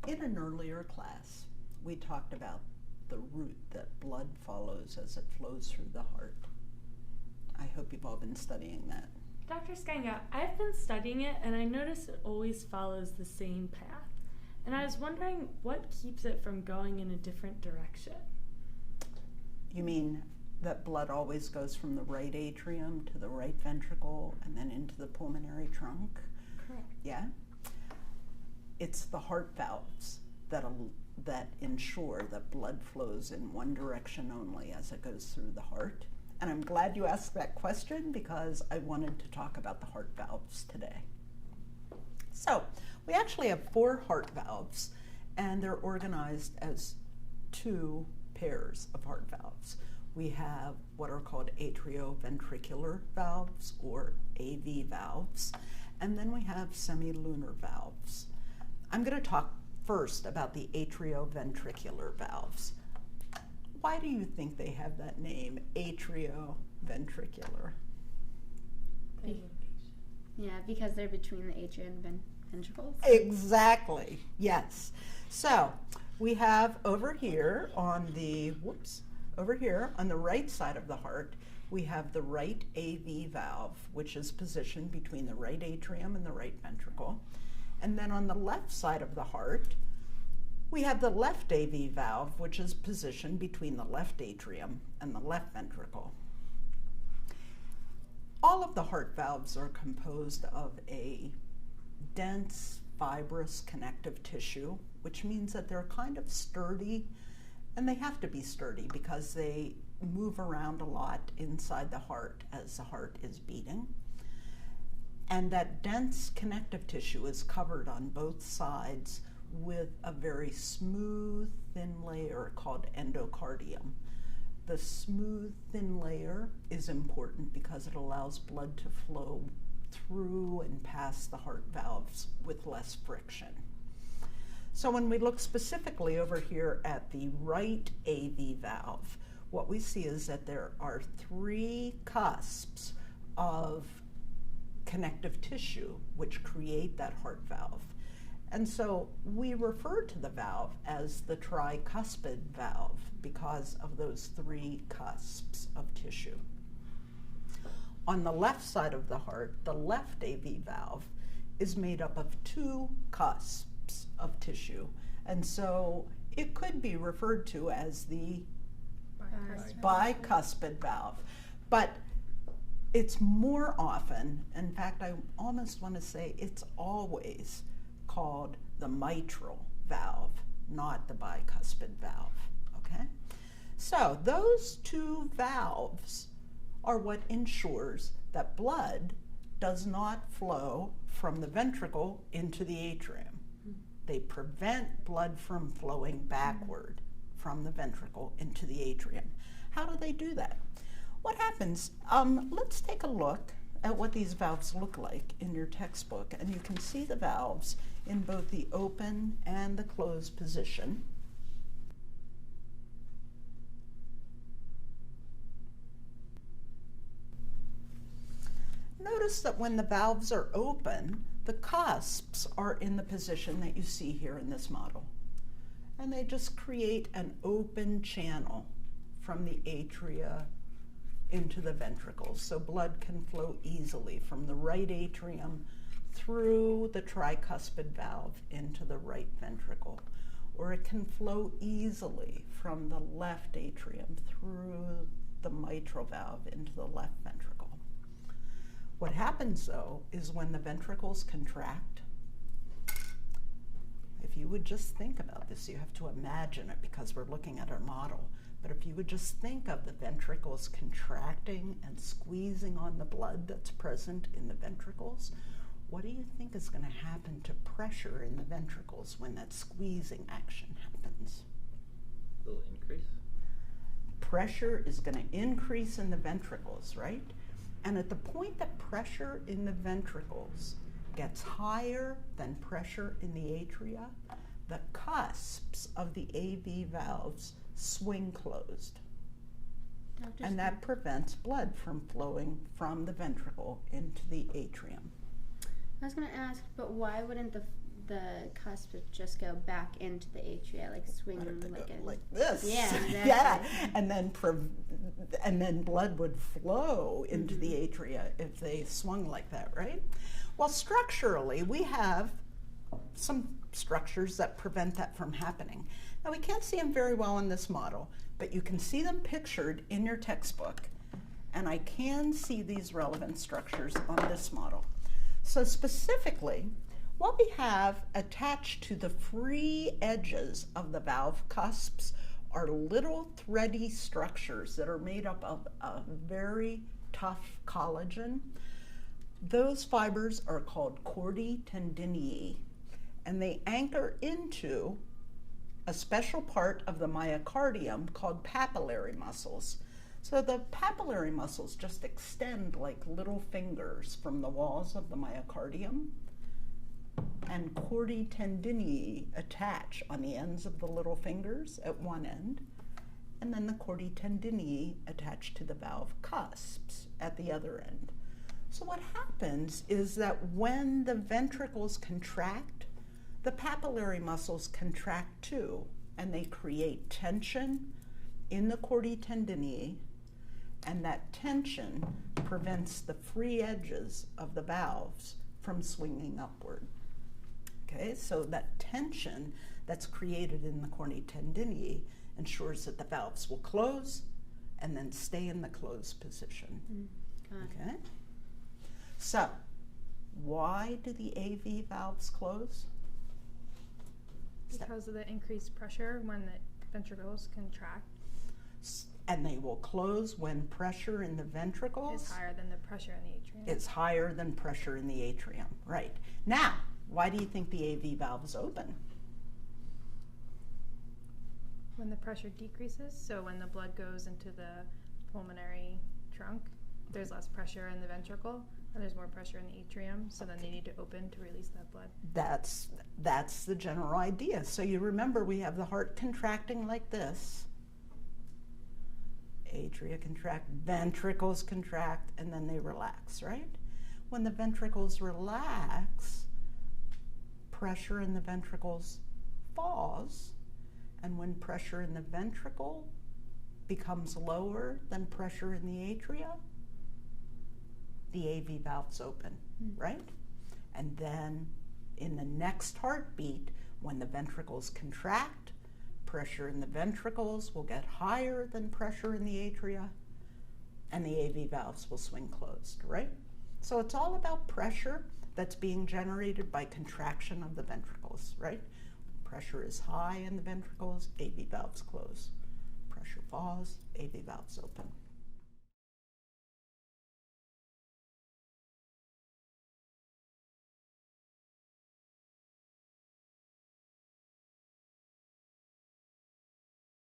In an earlier class, we talked about the route that blood follows as it flows through the heart. I hope you've all been studying that. Dr. Skanga, I've been studying it and I notice it always follows the same path. And I was wondering what keeps it from going in a different direction. You mean that blood always goes from the right atrium to the right ventricle and then into the pulmonary trunk? Correct. Yeah? It's the heart valves that ensure that blood flows in one direction only as it goes through the heart. And I'm glad you asked that question because I wanted to talk about the heart valves today. So, we actually have 4 heart valves, and they're organized as 2 pairs of heart valves. We have what are called atrioventricular valves, or AV valves, and then we have semilunar valves. I'm going to talk first about the atrioventricular valves. Why do you think they have that name, atrioventricular? Yeah, because they're between the atria and ventricles. Exactly, yes. So we have over here on the right side of the heart, we have the right AV valve, which is positioned between the right atrium and the right ventricle. And then on the left side of the heart, we have the left AV valve, which is positioned between the left atrium and the left ventricle. All of the heart valves are composed of a dense, fibrous connective tissue, which means that they're kind of sturdy, and they have to be sturdy because they move around a lot inside the heart as the heart is beating. And that dense connective tissue is covered on both sides with a very smooth, thin layer called endocardium. The smooth, thin layer is important because it allows blood to flow through and past the heart valves with less friction. So when we look specifically over here at the right AV valve, what we see is that there are 3 cusps of connective tissue which create that heart valve. And so we refer to the valve as the tricuspid valve because of those 3 cusps of tissue. On the left side of the heart, the left AV valve is made up of 2 cusps of tissue. And so it could be referred to as the bicuspid valve. But it's more often, in fact, I almost want to say it's always called the mitral valve, not the bicuspid valve, okay? So those 2 valves are what ensures that blood does not flow from the ventricle into the atrium. They prevent blood from flowing backward from the ventricle into the atrium. How do they do that? What happens, let's take a look at what these valves look like in your textbook, and you can see the valves in both the open and the closed position. Notice that when the valves are open, the cusps are in the position that you see here in this model. And they just create an open channel from the atria into the ventricles, so blood can flow easily from the right atrium through the tricuspid valve into the right ventricle, or it can flow easily from the left atrium through the mitral valve into the left ventricle. What happens though is when the ventricles contract, if you would just think about this, you have to imagine it because we're looking at our model. But if you would just think of the ventricles contracting and squeezing on the blood that's present in the ventricles, what do you think is going to happen to pressure in the ventricles when that squeezing action happens? A little increase. Pressure is going to increase in the ventricles, right? And at the point that pressure in the ventricles gets higher than pressure in the atria, the cusps of the AV valves swing closed. And that prevents blood from flowing from the ventricle into the atrium. I was going to ask, but why wouldn't the the cusp would just go back into the atria, like swing like this. Yeah, exactly. Yeah, and then blood would flow into the atria if they swung like that, right? Well, structurally, we have some structures that prevent that from happening. Now, we can't see them very well in this model, but you can see them pictured in your textbook, and I can see these relevant structures on this model. So specifically, what we have attached to the free edges of the valve cusps are little thready structures that are made up of a very tough collagen. Those fibers are called chordae tendineae, and they anchor into a special part of the myocardium called papillary muscles. So the papillary muscles just extend like little fingers from the walls of the myocardium, and chordae tendineae attach on the ends of the little fingers at one end, and then the chordae tendineae attach to the valve cusps at the other end. So what happens is that when the ventricles contract, the papillary muscles contract too, and they create tension in the chordae tendineae, and that tension prevents the free edges of the valves from swinging upward. Okay, so that tension that's created in the chordae tendineae ensures that the valves will close and then stay in the closed position. Okay, so why do the AV valves close? Because of the increased pressure when the ventricles contract. And they will close when pressure in the ventricles Is higher than the pressure in the atrium. is higher than pressure in the atrium. Right. Now, why do you think the AV valves open? When the pressure decreases, so when the blood goes into the pulmonary trunk, there's less pressure in the ventricle, and there's more pressure in the atrium, so then they need to open to release that blood. That's the general idea. So you remember we have the heart contracting like this. Atria contract, ventricles contract, and then they relax, right? When the ventricles relax, pressure in the ventricles falls, and when pressure in the ventricle becomes lower than pressure in the atria, the AV valves open, right? And then in the next heartbeat, when the ventricles contract, pressure in the ventricles will get higher than pressure in the atria, and the AV valves will swing closed, right? So it's all about pressure that's being generated by contraction of the ventricles, right? Pressure is high in the ventricles, AV valves close. Pressure falls, AV valves open.